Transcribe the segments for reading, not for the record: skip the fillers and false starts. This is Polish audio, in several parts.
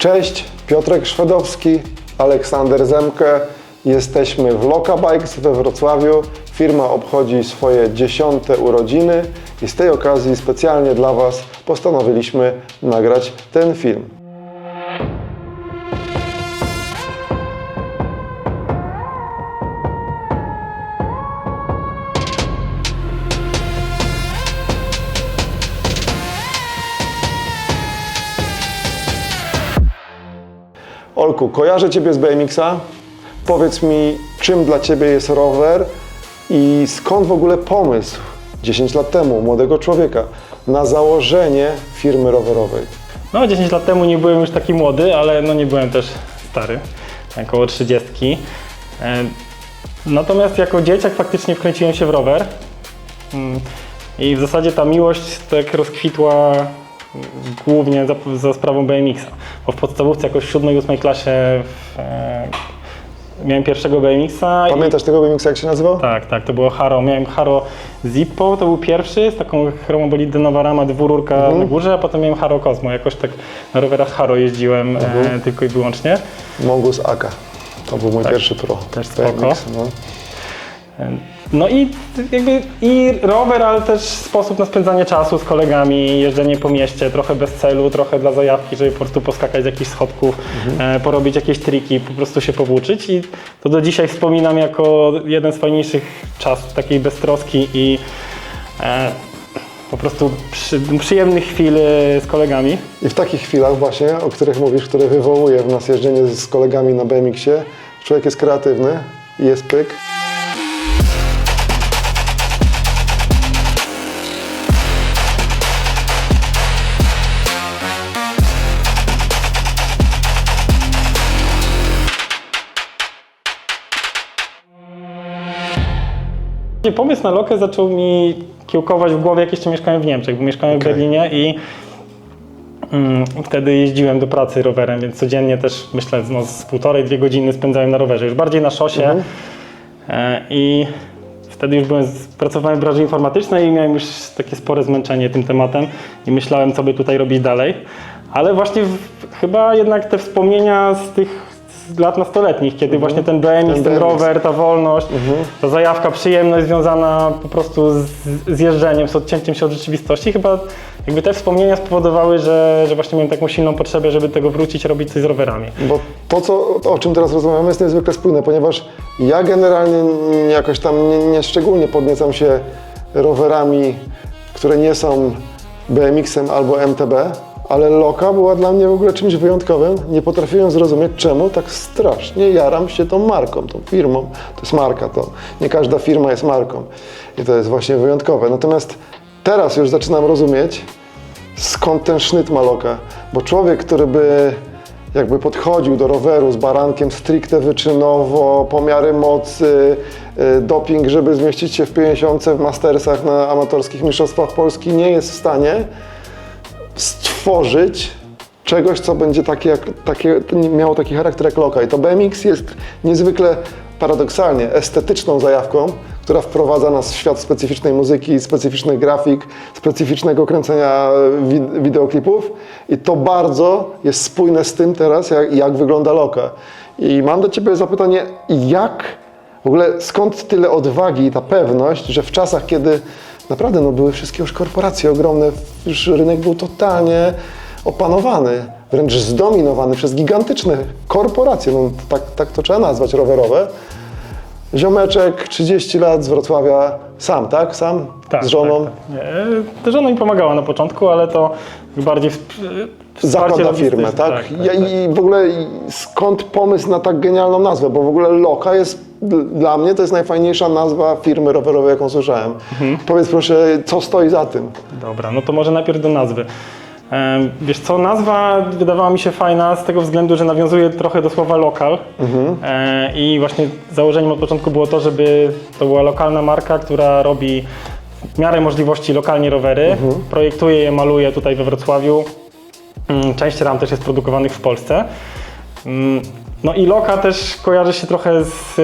Cześć, Piotrek Szwedowski, Aleksander Zemke. Jesteśmy w Loka Bikes we Wrocławiu. Firma obchodzi swoje 10. urodziny i z tej okazji specjalnie dla Was postanowiliśmy nagrać ten film. Olku, kojarzę Ciebie z BMX-a. Powiedz mi, czym dla Ciebie jest rower i skąd w ogóle pomysł 10 lat temu młodego człowieka na założenie firmy rowerowej? No 10 lat temu nie byłem już taki młody, ale no nie byłem też stary, około 30. Natomiast jako dzieciak faktycznie wkręciłem się w rower i w zasadzie ta miłość tak rozkwitła głównie za sprawą BMX-a. Bo w podstawówce jakoś w 7-8 klasie miałem pierwszego BMX-a. Pamiętasz tego BMX-a, jak się nazywał? Tak, to było Haro. Miałem Haro Zippo, to był pierwszy, z taką chromobolidę rama, dwururka na górze, a potem miałem Haro Cosmo. Jakoś tak na rowerach Haro jeździłem tylko i wyłącznie. Mongoose Aka. To był mój pierwszy pro. Też spoko. BMX, no. No i jakby i rower, ale też sposób na spędzanie czasu z kolegami, jeżdżenie po mieście, trochę bez celu, trochę dla zajawki, żeby po prostu poskakać z jakichś schodków, porobić jakieś triki, po prostu się powłóczyć i to do dzisiaj wspominam jako jeden z fajniejszych czasów, takiej beztroski i po prostu przyjemnych chwil z kolegami. I w takich chwilach właśnie, o których mówisz, które wywołuje w nas jeżdżenie z kolegami na BMX-ie, człowiek jest kreatywny i jest pyk. Pomysł na Lokę zaczął mi kiełkować w głowie, jak jeszcze mieszkałem w Niemczech, bo mieszkałem w Berlinie i wtedy jeździłem do pracy rowerem, więc codziennie też myślę, no, z 1,5–2 godziny spędzałem na rowerze, już bardziej na szosie i wtedy już pracowałem w branży informatycznej i miałem już takie spore zmęczenie tym tematem i myślałem, co by tutaj robić dalej, ale właśnie chyba jednak te wspomnienia z tych lat nastoletnich, kiedy właśnie ten BMX, ten rower, ta wolność, ta zajawka, przyjemność związana po prostu z jeżdżeniem, z odcięciem się od rzeczywistości, chyba jakby te wspomnienia spowodowały, że właśnie miałem taką silną potrzebę, żeby do tego wrócić, robić coś z rowerami. Bo to, o czym teraz rozmawiamy, jest niezwykle spójne, ponieważ ja generalnie jakoś tam nie szczególnie podniecam się rowerami, które nie są BMX-em albo MTB, ale Loka była dla mnie w ogóle czymś wyjątkowym. Nie potrafiłem zrozumieć, czemu tak strasznie jaram się tą marką, tą firmą. To jest marka, to nie każda firma jest marką i to jest właśnie wyjątkowe. Natomiast teraz już zaczynam rozumieć, skąd ten sznyt ma Loka, bo człowiek, który by jakby podchodził do roweru z barankiem stricte wyczynowo, pomiary mocy, doping, żeby zmieścić się w 50 w Mastersach na amatorskich mistrzostwach Polski, nie jest w stanie stworzyć czegoś, co będzie miało taki charakter jak Loka. I to BMX jest niezwykle paradoksalnie estetyczną zajawką, która wprowadza nas w świat specyficznej muzyki, specyficznych grafik, specyficznego kręcenia wideoklipów i to bardzo jest spójne z tym teraz, jak wygląda Loka. I mam do Ciebie zapytanie, w ogóle skąd tyle odwagi i ta pewność, że w czasach, kiedy naprawdę były wszystkie już korporacje ogromne, już rynek był totalnie opanowany, wręcz zdominowany przez gigantyczne korporacje, no, tak to trzeba nazwać, rowerowe. Ziomeczek, 30 lat z Wrocławia, sam, tak? Sam? Tak, z żoną? Tak. Żona mi pomagała na początku, ale to bardziej zakłada firmę, tak? I w ogóle skąd pomysł na tak genialną nazwę? Bo w ogóle Loka jest, dla mnie to jest najfajniejsza nazwa firmy rowerowej, jaką słyszałem. Powiedz proszę, co stoi za tym? Dobra, no to może najpierw do nazwy. Wiesz co, nazwa wydawała mi się fajna z tego względu, że nawiązuje trochę do słowa lokal i właśnie założeniem od początku było to, żeby to była lokalna marka, która robi w miarę możliwości lokalnie rowery, projektuje je, maluje tutaj we Wrocławiu. Część ram też jest produkowanych w Polsce. No i Loka też kojarzy się trochę z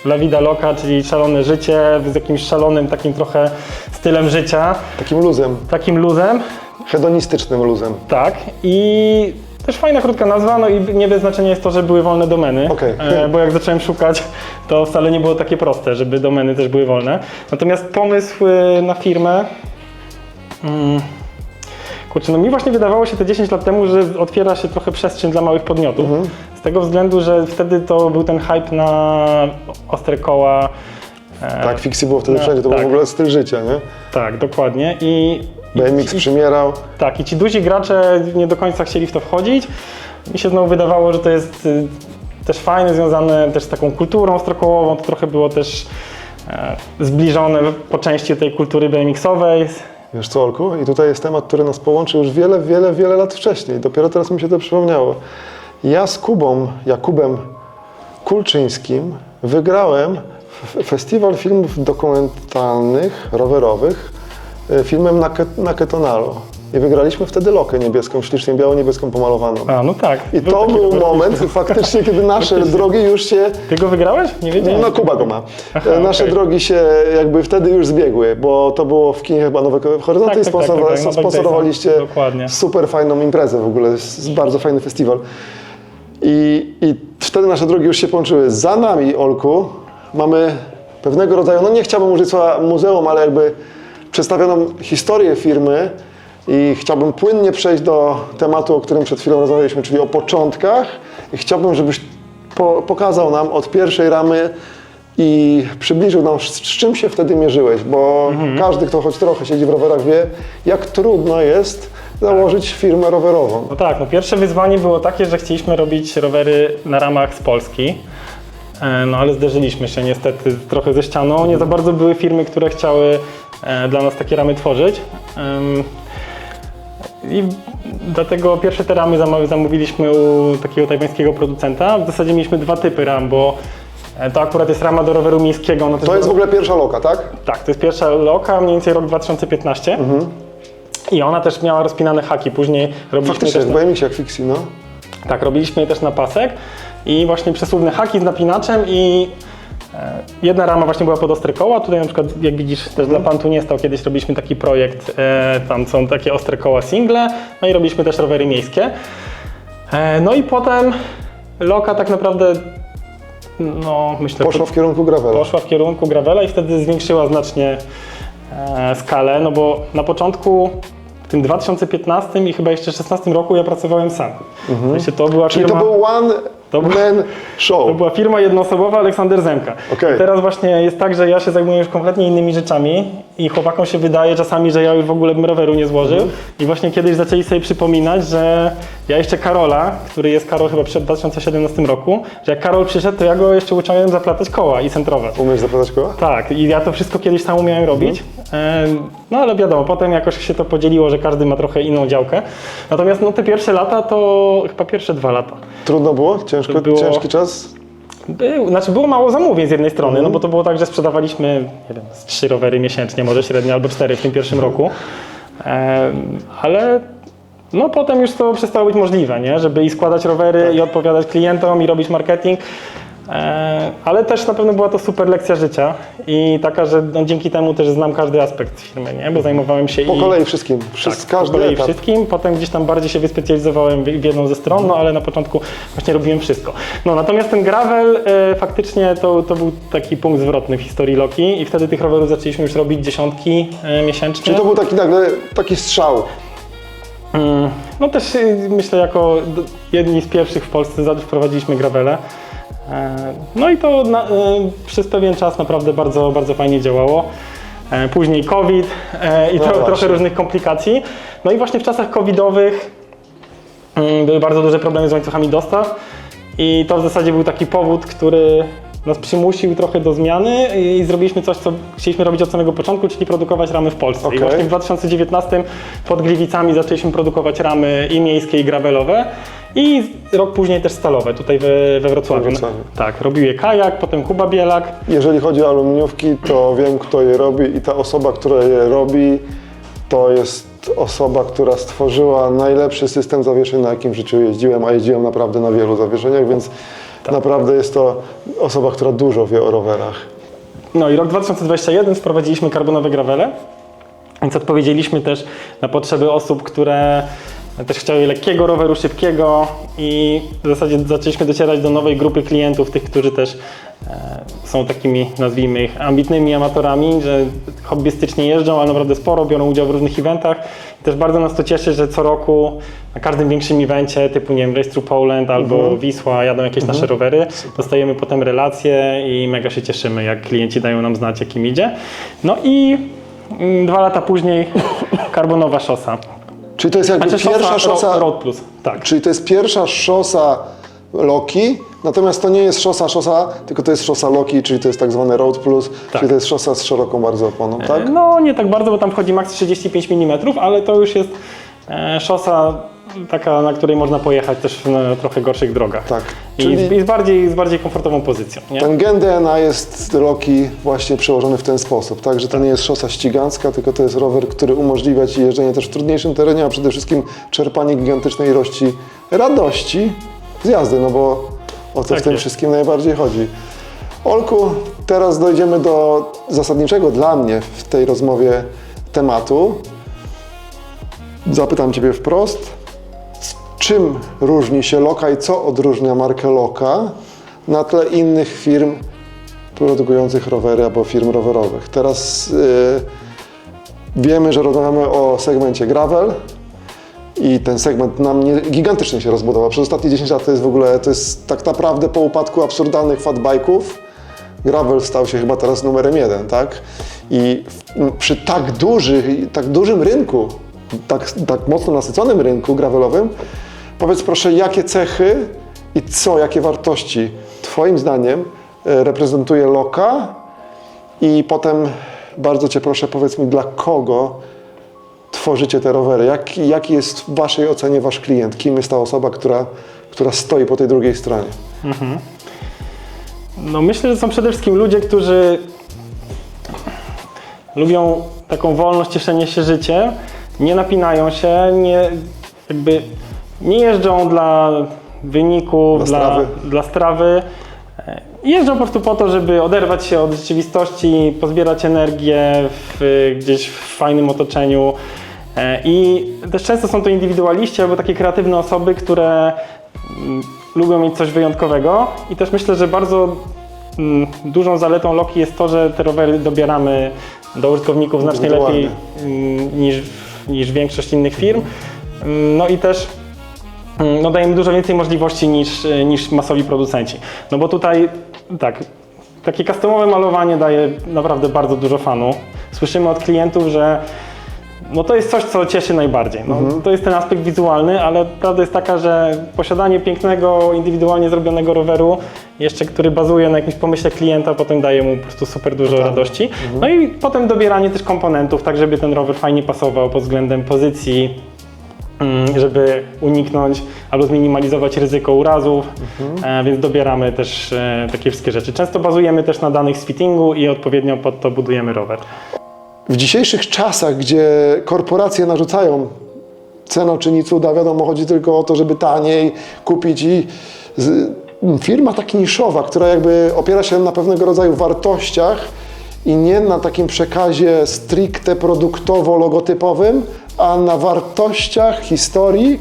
La Vida Loca, czyli szalone życie, z jakimś szalonym takim trochę stylem życia. Takim luzem. Takim luzem. Hedonistycznym luzem. Tak. I też fajna, krótka nazwa, no i nie bez znaczenia jest to, że były wolne domeny, Okej. bo jak zacząłem szukać, to wcale nie było takie proste, żeby domeny też były wolne. Natomiast pomysł na firmę, kurczę, no mi właśnie wydawało się te 10 lat temu, że otwiera się trochę przestrzeń dla małych podmiotów, z tego względu, że wtedy to był ten hype na ostre koła. Tak, Fixie było wtedy wszędzie, to tak. był w ogóle styl życia, nie? Tak, dokładnie. BMX przymierał. Tak, i ci duzi gracze nie do końca chcieli w to wchodzić. Mi się znowu wydawało, że to jest też fajne, związane też z taką kulturą strokołową. To trochę było też zbliżone po części do tej kultury BMX-owej. Wiesz co, Olku? I tutaj jest temat, który nas połączy już wiele lat wcześniej. Dopiero teraz mi się to przypomniało. Ja z Jakubem Kulczyńskim wygrałem festiwal filmów dokumentalnych, rowerowych, filmem na Ketonalo. I wygraliśmy wtedy lokę niebieską, ślicznie biało-niebieską pomalowaną. A, no tak. I to taki był moment faktycznie, kiedy nasze drogi już się... Ty go wygrałeś? Nie wiedziałem. No Kuba go ma. Aha, Nasze okej. drogi się jakby wtedy już zbiegły, bo to było w kinie chyba Nowe Horyzonty i Tak, Nowe sponsorowaliście Daysa, dokładnie. super fajną imprezę w ogóle, bardzo fajny festiwal. I wtedy nasze drogi już się połączyły. Za nami, Olku, mamy pewnego rodzaju, no nie chciałbym użyć słowa muzeum, ale jakby przedstawioną historię firmy i chciałbym płynnie przejść do tematu, o którym przed chwilą rozmawialiśmy, czyli o początkach i chciałbym, żebyś pokazał nam od pierwszej ramy i przybliżył nam, z czym się wtedy mierzyłeś, bo każdy, kto choć trochę siedzi w rowerach, wie, jak trudno jest założyć firmę rowerową. No tak, no pierwsze wyzwanie było takie, że chcieliśmy robić rowery na ramach z Polski. No ale zderzyliśmy się niestety trochę ze ścianą. Nie za bardzo były firmy, które chciały dla nas takie ramy tworzyć. I dlatego pierwsze te ramy zamówiliśmy u takiego tajwańskiego producenta. W zasadzie mieliśmy dwa typy ram, bo to akurat jest rama do roweru miejskiego. No To jest w ogóle pierwsza loka, tak? Tak, to jest pierwsza loka, mniej więcej rok 2015. I ona też miała rozpinane haki. Później robiliśmy Faktycznie, też w BMX jak Fixie, no. tak, robiliśmy je też na pasek i właśnie przesuwne haki z napinaczem i jedna rama właśnie była pod ostre koła. Tutaj na przykład, jak widzisz, też dla Pan tu nie stał, kiedyś robiliśmy taki projekt, tam są takie ostre koła single, no i robiliśmy też rowery miejskie. No i potem loka tak naprawdę, no myślę, Poszła w kierunku gravela. poszła w kierunku gravela i wtedy zwiększyła znacznie skalę, no bo na początku w tym 2015 i chyba jeszcze 2016 roku ja pracowałem sam. W sensie to była Czyli firma, to był one man show. to była firma jednoosobowa Aleksander Zemka. Okej. I teraz właśnie jest tak, że ja się zajmuję już kompletnie innymi rzeczami i chłopakom się wydaje czasami, że ja już w ogóle bym roweru nie złożył. I właśnie kiedyś zaczęli sobie przypominać, że ja jeszcze Karola, który jest Karol chyba przed 2017 roku, że jak Karol przyszedł, to ja go jeszcze uczyłem zaplatać koła i centrowe. Umiesz zaplatać koła? Tak, i ja to wszystko kiedyś sam umiałem robić, no ale wiadomo, potem jakoś się to podzieliło, że każdy ma trochę inną działkę. Natomiast no, te pierwsze lata to chyba pierwsze 2 lata. Trudno było? Ciężki czas? Było mało zamówień z jednej strony, no bo to było tak, że sprzedawaliśmy, nie wiem, z 3 rowery miesięcznie, może średnio, albo 4 w tym pierwszym roku. Ale no potem już to przestało być możliwe, nie? Żeby i składać rowery, i odpowiadać klientom, i robić marketing. Ale też na pewno była to super lekcja życia i taka, że no, dzięki temu też znam każdy aspekt firmy, nie? Bo zajmowałem się Po kolei wszystkim. Każdy po kolei etap. wszystkim, potem gdzieś tam bardziej się wyspecjalizowałem w jedną ze stron, no ale na początku właśnie robiłem wszystko. No natomiast ten gravel faktycznie to był taki punkt zwrotny w historii Loki i wtedy tych rowerów zaczęliśmy już robić dziesiątki miesięcznie. Czyli to był taki nagle taki strzał. No też myślę, jako jedni z pierwszych w Polsce wprowadziliśmy gravele. No i to przez pewien czas naprawdę bardzo, bardzo fajnie działało. Później COVID i trochę różnych komplikacji. No i właśnie w czasach covidowych były bardzo duże problemy z łańcuchami dostaw i to w zasadzie był taki powód, który nas przymusił trochę do zmiany i zrobiliśmy coś, co chcieliśmy robić od samego początku, czyli produkować ramy w Polsce. Okay. I właśnie w 2019 pod Gliwicami zaczęliśmy produkować ramy i miejskie, i gravelowe i rok później też stalowe, tutaj we Wrocławiu. Tak, robił je Kajak, potem Kuba Bielak. Jeżeli chodzi o aluminiówki, to wiem, kto je robi i ta osoba, która je robi, to jest osoba, która stworzyła najlepszy system zawieszeń, na jakim w życiu jeździłem, a jeździłem naprawdę na wielu zawieszeniach, więc naprawdę jest to osoba, która dużo wie o rowerach. No i rok 2021 wprowadziliśmy karbonowe gravele, więc odpowiedzieliśmy też na potrzeby osób, które też chciały lekkiego roweru, szybkiego i w zasadzie zaczęliśmy docierać do nowej grupy klientów, tych, którzy też są takimi, nazwijmy ich, ambitnymi amatorami, że hobbystycznie jeżdżą, ale naprawdę sporo biorą udział w różnych eventach. I też bardzo nas to cieszy, że co roku na każdym większym evencie, typu nie wiem, Race Through Poland albo Wisła, jadą jakieś nasze rowery, dostajemy potem relacje i mega się cieszymy, jak klienci dają nam znać, jak im idzie. No i 2 lata później karbonowa szosa. Czyli to jest jakby Znaczy pierwsza szosa, Road Plus, tak. czyli to jest pierwsza szosa Loki, natomiast to nie jest szosa, tylko to jest szosa Loki, czyli to jest tak zwany Road Plus, czyli to jest szosa z szeroką bardzo oponą, tak? No nie tak bardzo, bo tam wchodzi maks 35 mm, ale to już jest szosa taka, na której można pojechać też na trochę gorszych drogach. Tak. I Czyli z bardziej komfortową pozycją. Nie? ten gen DNA jest Loki właśnie przełożony w ten sposób, tak? Że to nie jest szosa ścigancka, tylko to jest rower, który umożliwia Ci jeżdżenie też w trudniejszym terenie, a przede wszystkim czerpanie gigantycznej ilości radości z jazdy, no bo o to Tak w tym jest. wszystkim najbardziej chodzi. Olku, teraz dojdziemy do zasadniczego dla mnie w tej rozmowie tematu. Zapytam Ciebie wprost, czym różni się Loka i co odróżnia markę Loka na tle innych firm produkujących rowery albo firm rowerowych? Teraz wiemy, że rozmawiamy o segmencie gravel i ten segment nam gigantycznie się rozbudował. Przez ostatnie 10 lat to jest tak naprawdę po upadku absurdalnych fatbike'ów gravel stał się chyba teraz numerem 1, tak? I przy tak dużym rynku, tak mocno nasyconym rynku gravelowym, powiedz proszę, jakie cechy i jakie wartości Twoim zdaniem reprezentuje Loka i potem bardzo Cię proszę, powiedz mi, dla kogo tworzycie te rowery? Jaki jest w Waszej ocenie Wasz klient? Kim jest ta osoba, która stoi po tej drugiej stronie? No myślę, że są przede wszystkim ludzie, którzy lubią taką wolność, cieszenie się życiem, nie napinają się, nie jeżdżą dla wyników, dla strawy. Jeżdżą po prostu po to, żeby oderwać się od rzeczywistości, pozbierać energię gdzieś w fajnym otoczeniu. I też często są to indywidualiści albo takie kreatywne osoby, które lubią mieć coś wyjątkowego. I też myślę, że bardzo dużą zaletą Loki jest to, że te rowery dobieramy do użytkowników znacznie lepiej niż większość innych firm. No i też dajemy dużo więcej możliwości niż masowi producenci. No bo tutaj tak, takie customowe malowanie daje naprawdę bardzo dużo fanu. Słyszymy od klientów, że no to jest coś, co cieszy najbardziej. No, to jest ten aspekt wizualny, ale prawda jest taka, że posiadanie pięknego, indywidualnie zrobionego roweru, jeszcze który bazuje na jakimś pomyśle klienta, potem daje mu po prostu super dużo radości. No i potem dobieranie też komponentów, tak żeby ten rower fajnie pasował pod względem pozycji, żeby uniknąć albo zminimalizować ryzyko urazów, więc dobieramy też takie wszystkie rzeczy. Często bazujemy też na danych z fittingu i odpowiednio pod to budujemy rower. W dzisiejszych czasach, gdzie korporacje narzucają cena czyni cuda, wiadomo, chodzi tylko o to, żeby taniej kupić i firma tak niszowa, która jakby opiera się na pewnego rodzaju wartościach i nie na takim przekazie stricte produktowo-logotypowym, a na wartościach, historii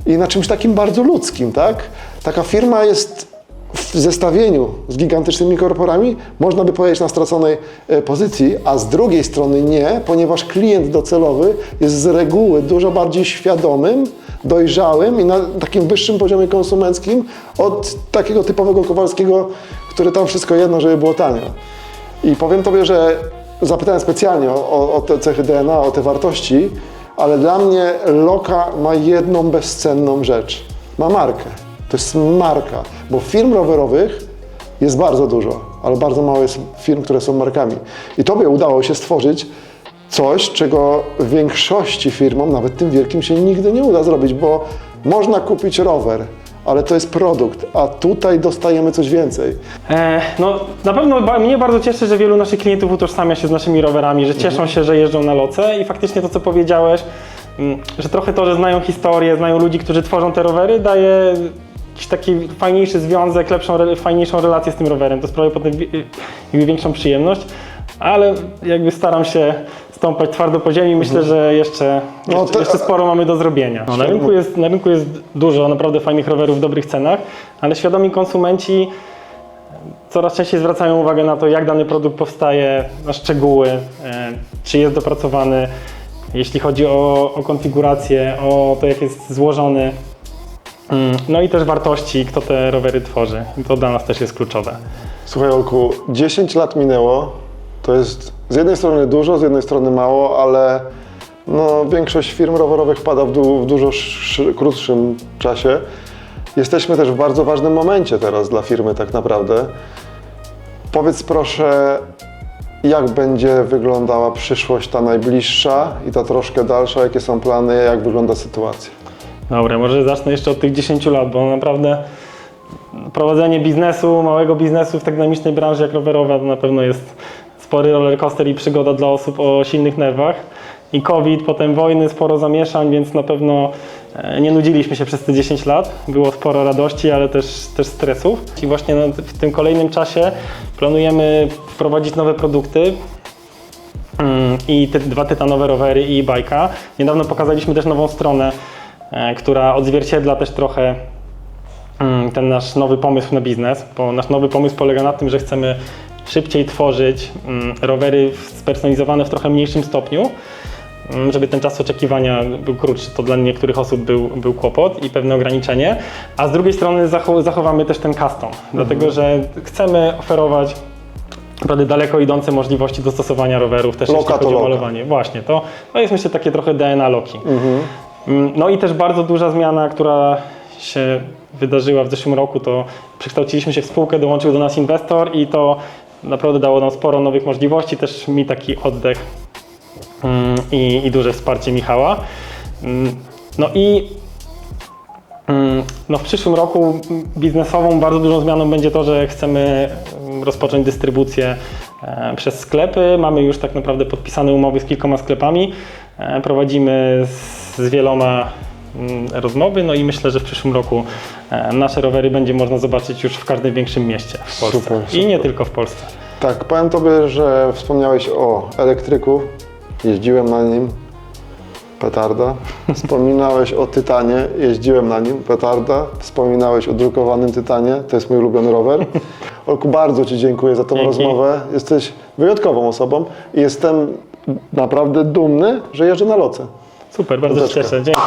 i na czymś takim bardzo ludzkim, tak? Taka firma jest w zestawieniu z gigantycznymi korporami, można by powiedzieć, na straconej pozycji, a z drugiej strony nie, ponieważ klient docelowy jest z reguły dużo bardziej świadomym, dojrzałym i na takim wyższym poziomie konsumenckim od takiego typowego Kowalskiego, który tam wszystko jedno, żeby było tanio. I powiem Tobie, że zapytałem specjalnie o te cechy DNA, o te wartości, ale dla mnie Loka ma jedną bezcenną rzecz. Ma markę. To jest marka, bo firm rowerowych jest bardzo dużo, ale bardzo mało jest firm, które są markami. I Tobie udało się stworzyć coś, czego większości firmom, nawet tym wielkim, się nigdy nie uda zrobić, bo można kupić rower, ale to jest produkt, a tutaj dostajemy coś więcej. No na pewno mnie bardzo cieszy, że wielu naszych klientów utożsamia się z naszymi rowerami, że cieszą się, że jeżdżą na Loce i faktycznie to, co powiedziałeś, że trochę to, że znają historię, znają ludzi, którzy tworzą te rowery, daje jakiś taki fajniejszy związek, fajniejszą relację z tym rowerem. To sprawia potem większą przyjemność. ale jakby staram się stąpać twardo po ziemi. Myślę, że jeszcze sporo mamy do zrobienia. No, na rynku jest dużo naprawdę fajnych rowerów w dobrych cenach, ale świadomi konsumenci coraz częściej zwracają uwagę na to, jak dany produkt powstaje, na szczegóły, czy jest dopracowany, jeśli chodzi o konfigurację, o to, jak jest złożony. No i też wartości, kto te rowery tworzy. To dla nas też jest kluczowe. Słuchaj, Olku, 10 lat minęło. To jest z jednej strony dużo, z jednej strony mało, ale no, większość firm rowerowych pada w dół w dużo krótszym czasie. Jesteśmy też w bardzo ważnym momencie teraz dla firmy tak naprawdę. Powiedz proszę, jak będzie wyglądała przyszłość ta najbliższa i ta troszkę dalsza, jakie są plany, jak wygląda sytuacja? Dobra, może zacznę jeszcze od tych 10 lat, bo naprawdę prowadzenie biznesu, małego biznesu w tak dynamicznej branży jak rowerowa to na pewno jest spory rollercoaster i przygoda dla osób o silnych nerwach. I COVID, potem wojny, sporo zamieszań, więc na pewno nie nudziliśmy się przez te 10 lat. Było sporo radości, ale też stresów. I właśnie w tym kolejnym czasie planujemy wprowadzić nowe produkty i te 2 tytanowe rowery i e-bike'a. Niedawno pokazaliśmy też nową stronę, która odzwierciedla też trochę ten nasz nowy pomysł na biznes, bo nasz nowy pomysł polega na tym, że chcemy szybciej tworzyć rowery spersonalizowane w trochę mniejszym stopniu, żeby ten czas oczekiwania był krótszy. To dla niektórych osób był kłopot i pewne ograniczenie, a z drugiej strony zachowamy też ten custom, dlatego że chcemy oferować naprawdę daleko idące możliwości dostosowania rowerów, też jeśli chodzi o malowanie. Właśnie, to jest myślę takie trochę DNA Loki. No i też bardzo duża zmiana, która się wydarzyła w zeszłym roku, to przekształciliśmy się w spółkę, dołączył do nas inwestor i to naprawdę dało nam sporo nowych możliwości, też mi taki oddech i duże wsparcie Michała. No i w przyszłym roku biznesową bardzo dużą zmianą będzie to, że chcemy rozpocząć dystrybucję przez sklepy. Mamy już tak naprawdę podpisane umowy z kilkoma sklepami. Prowadzimy z wieloma rozmowy, no i myślę, że w przyszłym roku nasze rowery będzie można zobaczyć już w każdym większym mieście w Polsce. Super. I nie tylko w Polsce. Tak, powiem Tobie, że wspomniałeś o elektryku, jeździłem na nim, petarda. Wspominałeś o Tytanie, jeździłem na nim, petarda. Wspominałeś o drukowanym Tytanie, to jest mój ulubiony rower. Olku, bardzo Ci dziękuję za tą rozmowę. Jesteś wyjątkową osobą i jestem naprawdę dumny, że jeżdżę na Loce. Super, bardzo się cieszę, dzięki.